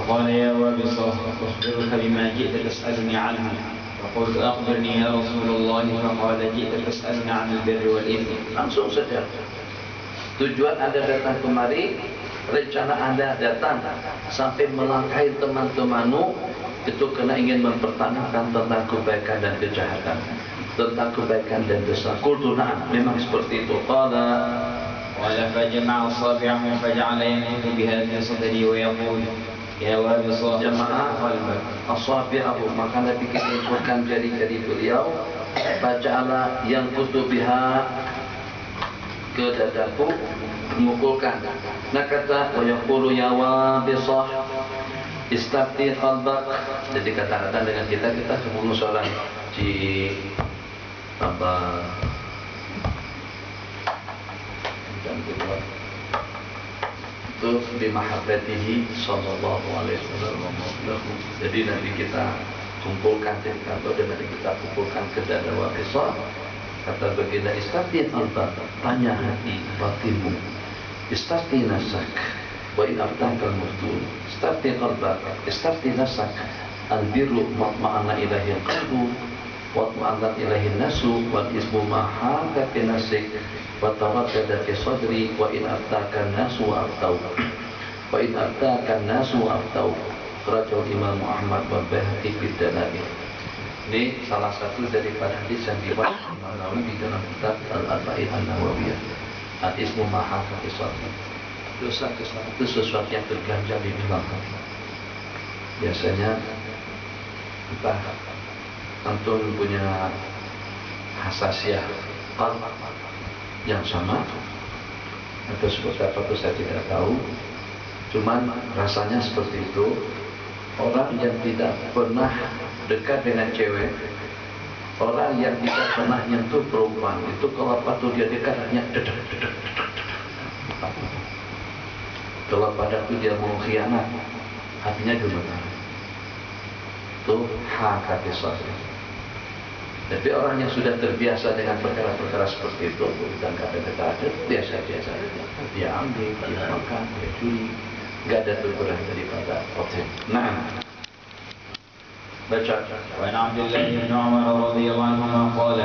فقال يا وابصة أخبرك بما جئت تسألني عنه. فقلت أخبرني يا رسول الله. فقال جئت تسألني عن البر والإثم. Langsung saja. Tujuan Anda datang kemari, rencana Anda datang sampai melangkahi teman-temanmu itu karena ingin mempertanyakan tentang kebaikan dan kejahatan, tentang kebaikan dan dosa. Qultu na'am, memang seperti itu. Qala فجمع أصابعه فجعل ينفث بها في صدري ويقول يا وابصة jamaah asabi'ahu, maka Nabi mengumpulkan jari-jari beliau, faja'ala yanqutu biha, ke dadaku, memukulkan. Nah kata wa yaqulu ya wabisah istafti qalbak. Jadi kata-kata dengan kita semua seorang di apa itu bimahabbatihi sallallahu alaihi wasallam. Jadi Nabi kita kumpulkan di kantor dan Nabi kita kumpulkan ke dada Wabisah. Kata baginda istafti qalbak, tanya hati batinmu, istafti nasak wa in aftakal muftul. Istafti qalbak, istafti nasak, albirru matma'anna ilahi qalbu wa matma'anna ilahi nasu wal ismu mahaka fi nasik wa tawaddada fi sadri wa in aftakan nasu wa aftau wa in aftakan nasu wa aftau. Rajul Imam Ahmad wa Baihaqi fi Dalail. Ini salah satu daripada hadis yang dibahas Imam Nawawi di dalam kitab Al-Arba'in An-Nawawiyah. Al-ismu mahaka fi sadri. Dosa kesalahan itu sesuatu yang terganjal di dalam hati. Biasanya kita antum punya hasasiah qalb yang sama atau seperti apa itu saya tidak tahu. Cuman rasanya seperti itu. Orang yang tidak pernah dekat dengan cewek, orang yang tidak pernah nyentuh perempuan, itu kalau waktu dia dekat hanya dedek. Kalau pada itu dia mau khianat, hatinya gemetar. Itu hakati sadri. Tapi orang yang sudah terbiasa dengan perkara-perkara seperti itu dan kata-kata biasa-biasa, dia ambil, dia makan, dia curi, nggak ada kurang daripada otot. Nah, baca. وعن عبد الله بن عمر رضي الله عنهما قال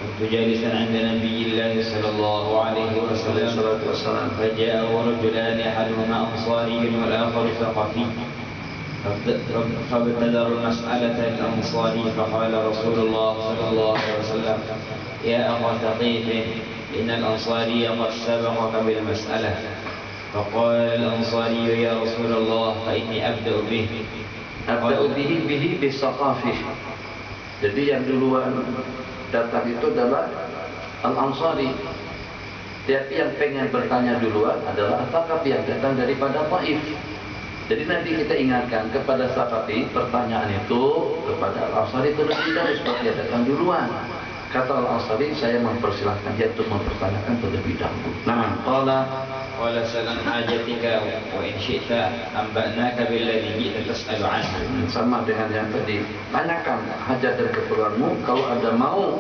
كنت جالسا عند نبي الله صلى الله عليه وسلم فجاءه رجلان احدهما انصاري والاخر ثقفي فابتدروا المسألة الأنصاري فقال رسول الله صلى الله عليه وسلم يا أخا ثقيف إن الأنصاري قد سبقك بالمسألة. فقال الأنصاري يا رسول الله فإني أبدأ به. Abda'u bihi bisaqafih. Jadi yang duluan datang itu adalah Al-Ansari. Tapi yang pengen bertanya duluan adalah Thaqafi yang datang daripada Taif. Jadi nanti kita ingatkan kepada Thaqafi, pertanyaan itu kepada Al-Ansari itu lebih dahulu sebab dia datang duluan. Kata Al-Ansari, saya mempersilahkan dia untuk mempertanyakan terlebih dahulu. Nah, قال سل عن حاجتك وإن شئت أنبأناك بالذي جئت تسأل عنه. Sama dengan yang tadi, tanyakan hajat dan keperluanmu. Kalau Anda mau,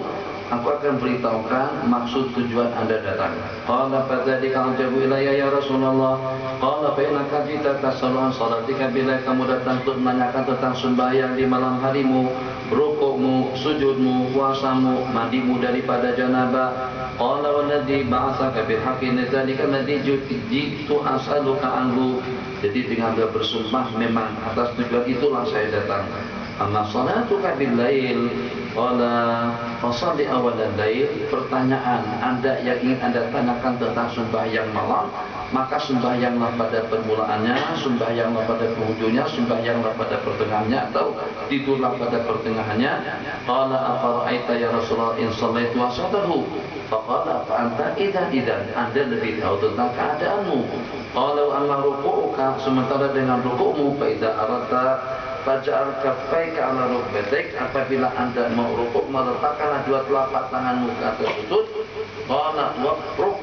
aku akan beritahukan maksud tujuan Anda datang. Qala fadzalika ajabu ilayya ya Rasulullah. Qala fa innaka jita tasallu an salatika, bila kamu datang untuk menanyakan tentang sembahyang di malam harimu, rukukmu, sujudmu, puasamu, mandimu daripada janabah. Qala walladzi ba'atsaka bil haqqi dzalika alladzi jitu as'aluka anhu. Jadi dengan dia bersumpah memang atas tujuan itulah saya datang. Amma salatuka bil lail qala fasalli awalal lail. Pertanyaan Anda yang ingin Anda tanyakan tentang sembahyang malam, maka sembahyanglah pada permulaannya, sembahyanglah pada penghujungnya, sembahyanglah pada pertengahannya, atau tidurlah pada pertengahannya. Qala afara'aita ya Rasulullah in shallaitu wa sadahu. Faqala fa anta idan Anda lebih tahu tentang keadaanmu. Qala wa amma ruku'uka, sementara dengan rukukmu, fa idza aradta faj'al kaffaika 'ala rukbatik, apabila Anda mau rukuk meletakkanlah dua telapak tanganmu ke atas lutut. Qala wafruq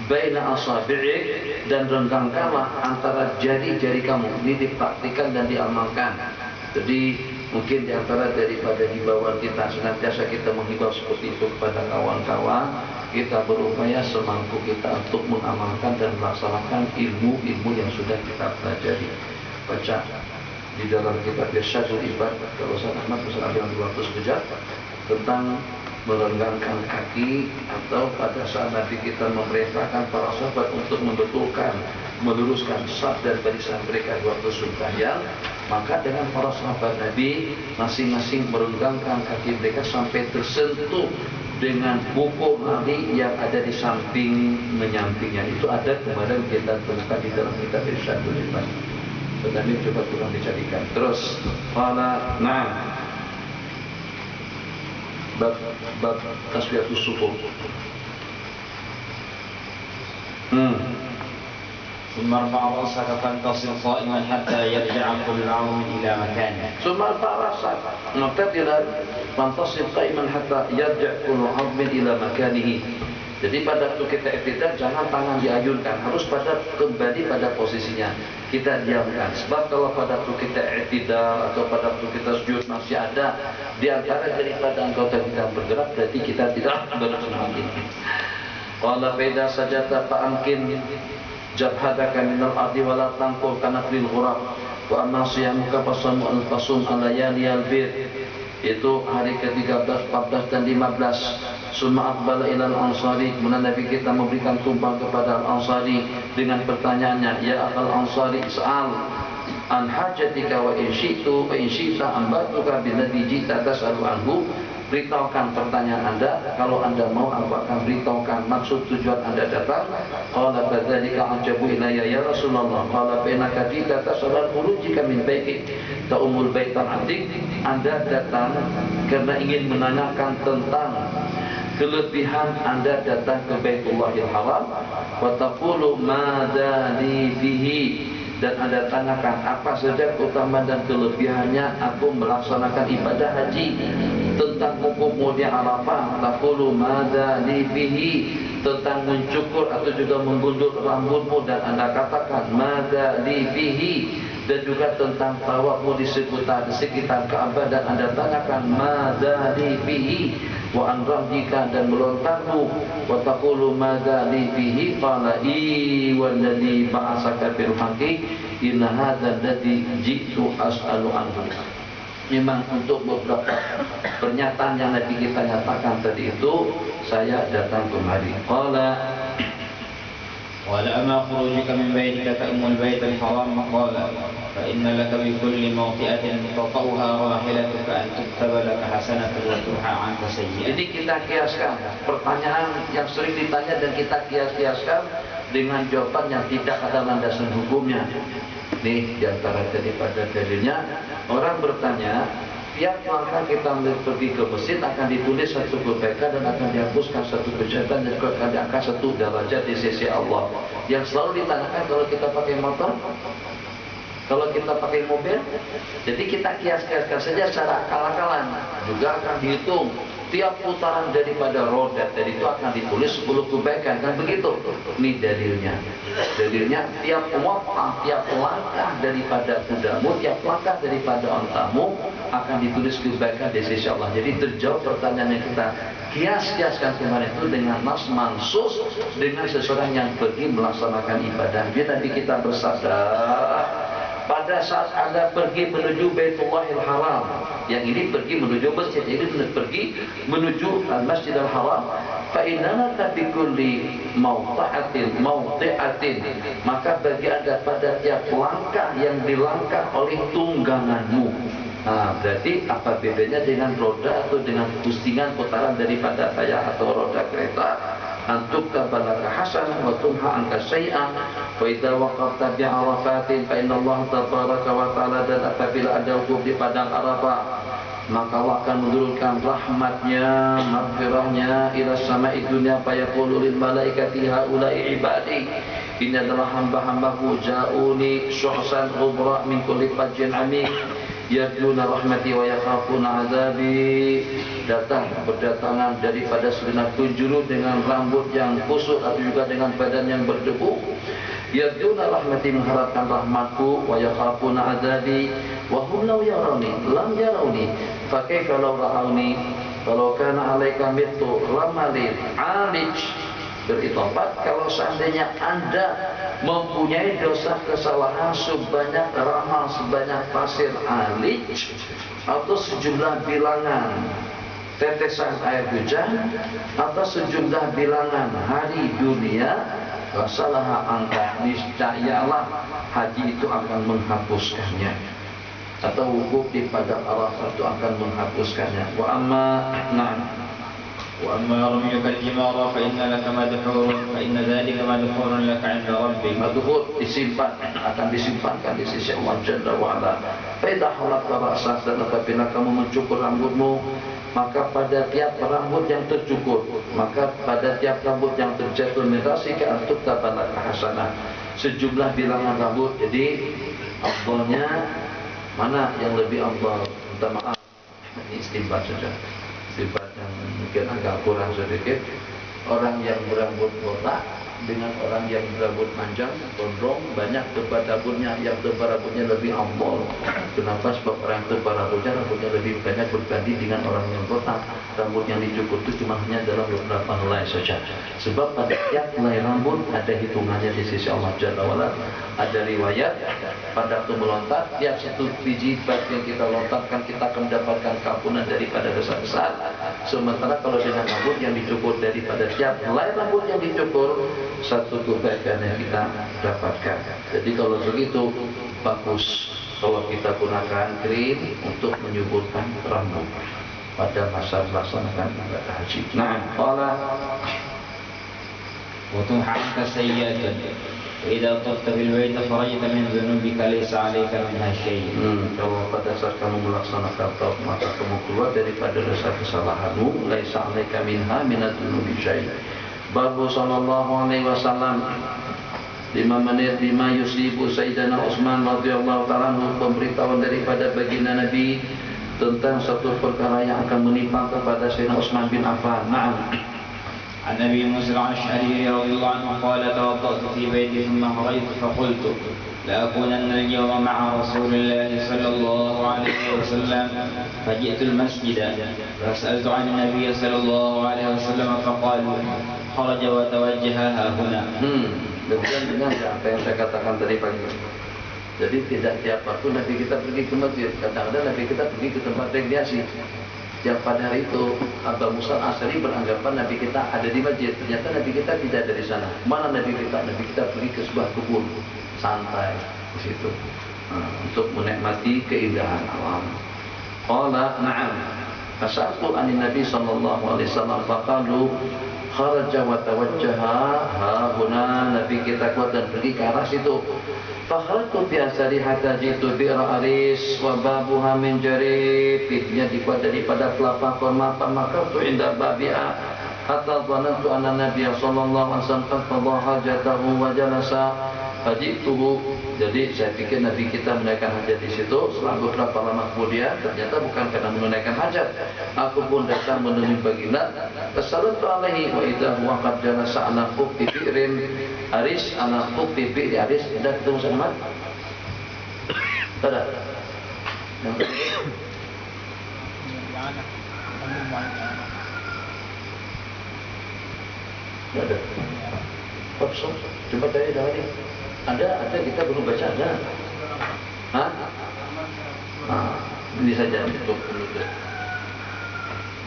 baina asabi'ik, dan renggangkanlah antara jari-jari kamu. Ini dipraktikkan dan diamalkan. Jadi mungkin diantara daripada himbauan kita, senantiasa kita menghimbau seperti itu kepada kawan-kawan. Kita berupaya semampu kita untuk mengamalkan dan melaksanakan ilmu-ilmu yang sudah kita pelajari. baca di dalam kitab Irsyadul Ibad kalau Ustaz Ahmad Ustaz yang 200 bejat tentang melenggangkan kaki, atau pada saat Nabi kita memerintahkan para sahabat untuk membetulkan, meluruskan saf dan barisan mereka 200 sembahyang, maka dengan para sahabat Nabi masing-masing melenggangkan kaki mereka sampai tersentuh dengan buku Ali yang ada di samping menyampingnya. Itu ada kemarin kita temukan di dalam kitab Irsyadul Ibad. Tetapi coba kurang dicarikan. Terus, fala na'am. Bab taswiyatus sufuh. ثم ارفع رأسك فانتصر قائما حتى يرجع كل عظم إلى مكانه. ثم ارفع رأسك معتدلا فانتصر قائما حتى يرجع كل عظم إلى مكانه. Jadi pada waktu kita i'tidal jangan tangan diayunkan, harus kembali pada posisinya. Kita diamkan. Sebab kalau pada waktu kita i'tidal atau pada waktu kita sujud masih ada di antara daripada anggota kita bergerak, berarti kita tidak bersemangat. Qala faida sajata fa'amkin jabhadaka minal ardi wa la tanqur kana fil ghurab wa amma siyamuka fasum al layali al-bir. Itu hari ke-13, 14 dan 15. Summa aqbala ilal ansari, kemudian Nabi kita memberikan tumpang kepada al-ansari dengan pertanyaannya, ya akal ansari is'al an hajatika wa in syi'tu wa in syi'ta ambatuka billadhi jita tas'alu anhu. Beritahukan pertanyaan Anda, kalau Anda mau aku akan beritahukan maksud tujuan Anda datang. Qala fadzalika ajabu ilayya ya Rasulullah. Qala fa innaka jita tas'alu khurujika min baitik ta'umul baitan atik. Anda datang karena ingin menanyakan tentang kelebihan Anda datang ke Baitullahil Haram, wa taqulu madza li fihi, dan Anda tanyakan apa saja keutamaan dan kelebihannya aku melaksanakan ibadah haji. Tentang hukum di Arafah, taqulu madza li fihi, tentang mencukur atau juga menggundul rambutmu dan Anda katakan madza li fihi, dan juga tentang tawafmu di sekitar Ka'bah dan Anda tanyakan madza li fihi, wa an ramjika, dan melontarmu, wa taqulu madza li fihi, qala i walladzi ba'asaka bil haqqi inna hadzal ladzi ji'tu as'alu anhu. Memang untuk beberapa pernyataan yang Nabi kita nyatakan tadi itu saya datang kemari. Qala ولما خروجك من بيتك تأم البيت الحرام قال فإن لك بكل موطئة تطأها راحلتك أن تكتب لك حسنة وتمحى عنك سيئة. Jadi kita kiaskan pertanyaan yang sering ditanya dan kita kiaskan dengan jawaban yang tidak ada landasan hukumnya. Nih diantara daripada dalilnya, orang bertanya, tiap langkah kita pergi ke masjid akan ditulis satu kebaikan dan akan dihapuskan satu kejahatan dan akan diangkat satu derajat di sisi Allah. Yang selalu ditanyakan kalau kita pakai motor, kalau kita pakai mobil, jadi kita kiaskan saja secara akal-akalan, juga akan dihitung tiap putaran daripada roda dari itu akan ditulis 10 kebaikan, kan begitu. Ini dalilnya. Dalilnya tiap langkah daripada kudamu, tiap langkah daripada ontamu akan ditulis kebaikan di sisi Allah. Jadi terjawab pertanyaan yang kita kiaskan kemarin itu dengan nas mansus, dengan seseorang yang pergi melaksanakan ibadah. Jadi Nabi kita bersabda, pada saat Anda pergi menuju Baitullahil Haram, yang ini pergi menuju masjid, ini pergi menuju Masjidil Haram, fa inna bikulli mawti'atin, maka bagi Anda pada tiap langkah yang dilangkah oleh tungganganmu. Nah, berarti apa bedanya dengan roda atau dengan pusingan putaran daripada tayar atau roda kereta? Antuk kabalaka hasanah wa tumha anka syai'an wa idza waqafta bi Arafatin fa inna Allah tabaraka wa ta'ala, dan apabila ada wukuf di padang Arafah maka Allah akan menurunkan rahmatnya, maghfirahnya ila sama'i dunya fa yaqulu lil malaikati haula'i ibadi, ini adalah hamba-hambaku ja'uni syuhsan ghubra min kulli fajjin amik yadluna rahmati wa yakhafuna azabi, berdatangan daripada segenap penjuru dengan rambut yang kusut atau juga dengan badan yang berdebu. Yadluna rahmati, mengharapkan rahmatku, wa yakhafuna azabi wa hum law yarawni lam yarawni fa kaifa law ra'awni walau kana 'alaika mitu ramalin 'alij beritobat. Kalau seandainya Anda mempunyai dosa kesalahan sebanyak ramal, sebanyak pasir alij, atau sejumlah bilangan tetesan air hujan, atau sejumlah bilangan hari dunia, wasalah angka, niscayalah haji itu akan menghapuskannya, atau wukuf di padang Arafah itu akan menghapuskannya. Wa amma وأما رميك الجمار فإن لك مدحور فإن ذلك مدحور لك عند ربك. Madhur disimpan, akan disimpankan di sisi Allah Jalla wa Ala. Fa idza halaqta ra'sak, dan apabila kamu mencukur rambutmu, maka pada tiap rambut yang tercukur, maka pada tiap rambut yang terjatuh mirasika antuk tabalaka hasanah, sejumlah bilangan rambut. Jadi afdalnya mana yang lebih afdal? Minta maaf, ini istinbat saja, istinbat yang mungkin agak kurang sedikit. Orang yang berambut botak dengan orang yang berambut panjang, gondrong, banyak tebal rambutnya, yang tebal rambutnya lebih afdal. Kenapa? Sebab orang tebal rambutnya lebih banyak berbanding dengan orang yang botak. Rambut yang dicukur itu cuma hanya dalam beberapa helai saja. Sebab pada tiap helai rambut ada hitungannya di sisi Allah Jalla wa Ala. Ada riwayat pada waktu melontar, tiap satu biji batu yang kita lontarkan, kita akan mendapatkan kampunan daripada dosa besar. Sementara kalau dengan rambut yang dicukur, daripada tiap helai rambut yang dicukur, satu kebaikan yang kita dapatkan. Jadi kalau begitu bagus kalau kita gunakan krim untuk menyuburkan rambut pada masa melaksanakan ibadah haji. Nah, qala وتمحى عنك السيئات وإذا طفت في البيت فرجت من ذنوبك ليس عليك منها شيء. Kalau pada saat kamu melaksanakan tawaf, maka kamu keluar daripada dosa kesalahanmu, laisa 'alaika minha minadz dzunubi syai'. Babu sallallahu alaihi wasallam 5 menit 5 yusibu Sayyidina Utsman radhiyallahu ta'ala anhu, pemberitahuan daripada baginda Nabi tentang satu perkara yang akan menimpa kepada Sayyidina Utsman bin Affan. Naam. عن أبي موسى الأشعري رضي الله عنه قال توضأت في بيتي ثم خرجت فقلت لأكونن اليوم مع رسول الله صلى الله عليه وسلم فجئت المسجد فسألت عن النبي صلى الله عليه وسلم فقال خرج وتوجه ها هنا. Demikian dengan apa yang saya katakan tadi pagi. Jadi tidak tiap waktu Nabi kita pergi ke masjid. Kadang-kadang Nabi kita pergi ke tempat rekreasi. Yang pada hari itu Abu Musa Al-Asy'ari beranggapan Nabi kita ada di masjid. Ternyata Nabi kita tidak ada di sana. Mana Nabi kita? Nabi kita pergi ke sebuah kebun, santai di situ, untuk menikmati keindahan alam. Qala na'am. Fasa'altu 'anin Nabi sallallahu alaihi wasallam faqalu kharaja wa tawajjaha ha huna. Nabi kita keluar dan pergi ke arah situ. Fakhartu biasari hatta jitu bi'ra aris wa babuha min jarib. Pintunya dibuat daripada kelapa korma. Maka tu indah babi'a hatta dhanantu anna Nabiya sallallahu alaihi wasallam qadha hajatahu wa jalasa fajituhu. Jadi saya pikir Nabi kita menunaikan hajat di situ. Setelah beberapa lama kemudian, ternyata bukan karena menunaikan hajat. Aku pun datang menemui baginda. Fassalatu alaihi wa idza huwa qad jalasa ala fuqi bi'rin aris ala fuqi bi'ri aris. Tidak ketemu sama? Tidak. Tidak ada. Coba tanya dari ada kita belum baca ada. Hah? Nah, ini saja untuk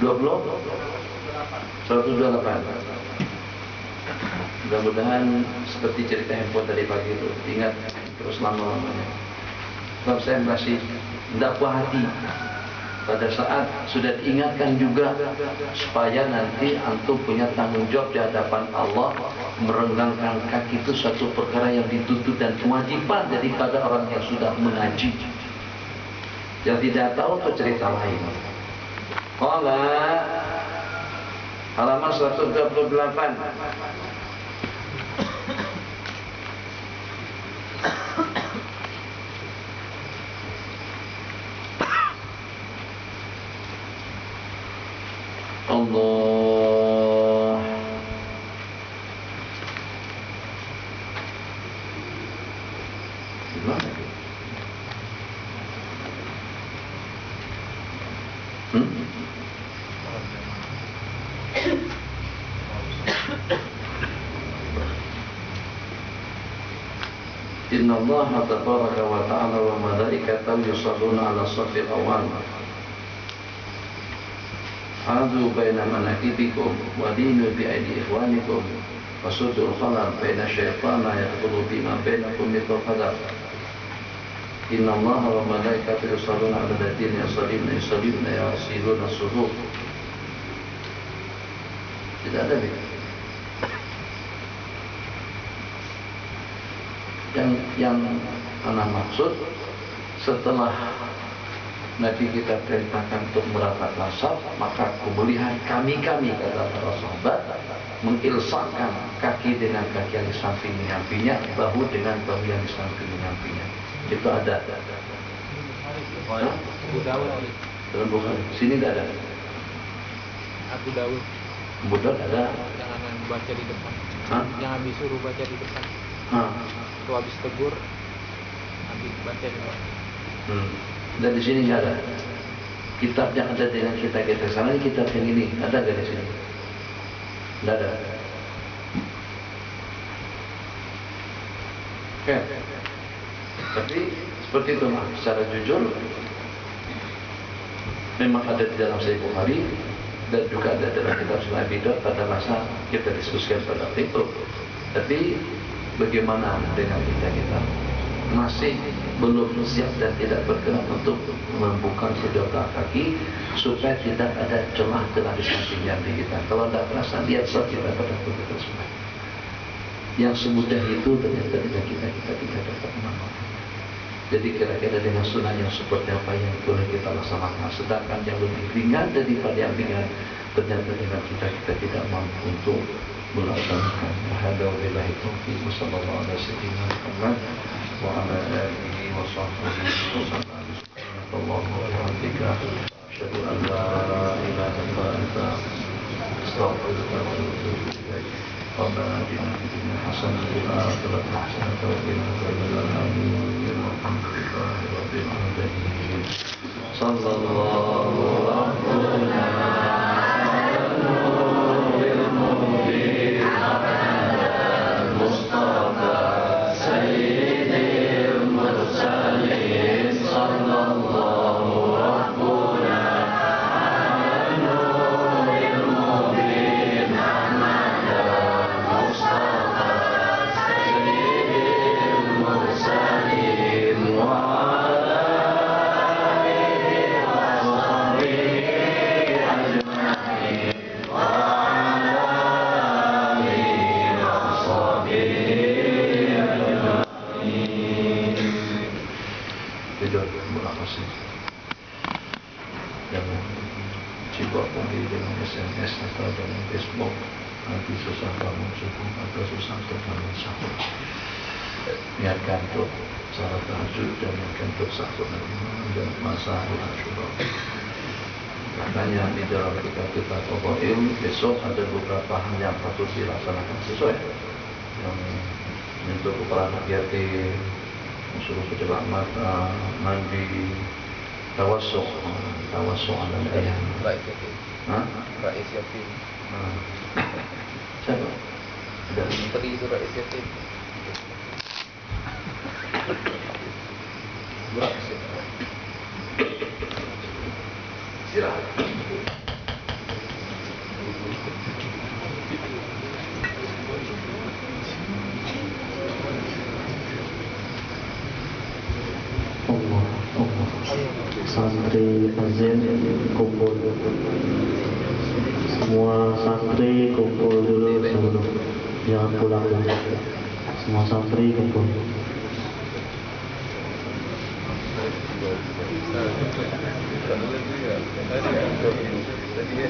128. Mudah-mudahan seperti cerita handphone tadi pagi itu, ingat terus lama-lamanya. Sebab saya masih tidak puas hati pada saat sudah diingatkan juga supaya nanti antum punya tanggung jawab di hadapan Allah. Merenggangkan kaki itu suatu perkara yang dituntut dan kewajiban daripada orang yang sudah mengaji. Yang tidak tahu itu cerita lain. Qala halaman 128. Allah. Gimana itu? Inna Allah tabaraka wa ta'ala wa malaikatahu yusalluna ala safil awal. A'udzu baina manakibikum wa dinu bi aidi ikhwanikum wasudul khalal baina syaitana yaqulu bima bainakum mithal qadar. Inna Allah wa malaikatahu yusalluna ala ladina yusalluna yasiluna suhuf. Tidak ada nih. Yang anak maksud setelah Nabi kita perintahkan untuk meratakan saf, maka kemuliaan kami kata para sahabat mengilsakkan kaki dengan kaki yang disamping menyampingnya, bahu dengan bahu yang disamping menyampingnya. Itu ada. Abu Dawud. Dalam Bukhari. Sini tidak ada. Abu Dawud. Abu Dawud ada. Jangan baca di depan. Hah? Yang habis suruh baca di depan. Itu habis tegur, habis baca di depan. Dan di sini nggak ada. Kitab yang ada dengan kita sana, kitab yang ini ada nggak di sini? Nggak ada. Oke. Tapi seperti itu lah. Secara jujur, memang ada di dalam Sahih Bukhari dan juga ada dalam kitab Sunan Abi Daud pada masa kita diskusikan pada waktu itu. Tapi bagaimana dengan kita masih belum siap dan tidak berkenan untuk membuka kedua kaki supaya tidak ada celah-celah di samping kita. Kalau tidak terasa lihat saja kita pada waktu tersebut. Yang semudah itu ternyata tidak kita tidak dapat mengamalkan. Jadi kira-kira dengan sunnah yang seperti apa yang boleh kita laksanakan. Sedangkan yang lebih ringan daripada yang ringan ternyata dengan kita tidak mampu untuk melaksanakan. Hada wabillahi taufiq. Wassallallahu ala sayyidina Muhammad wa ala alihi wa sahbihi wa sallam. Subhanallahu wa bihamdika asyhadu an la ilaha illa anta astaghfiruka wa atubu ilaik. ربنا آتنا في الدنيا حسنة وفي الآخرة حسنة وقنا عذاب النار والحمد لله رب العالمين صلى الله ربنا على النور المبين المصطفى سيد المرسلين صلى الله ربنا على النور المبين SMS atau dengan Facebook nanti susah bangun subuh atau susah untuk bangun sahur. Niatkan untuk salat tahajud dan niatkan untuk sahur nanti malam dan masa Asyura. Makanya di dalam kita Fadail besok ada beberapa hal yang patut dilaksanakan sesuai yang untuk kepala anak yatim, suruh pejabat mata, mandi, tawasuk anak ayam. Rais Yatim. Siapa? Ada Menteri itu Rais Yatim. Rais Yatim. Silakan. Santri azan kumpul, semua santri kumpul dulu sebelum jangan pulang dulu. Semua santri kumpul. Tadi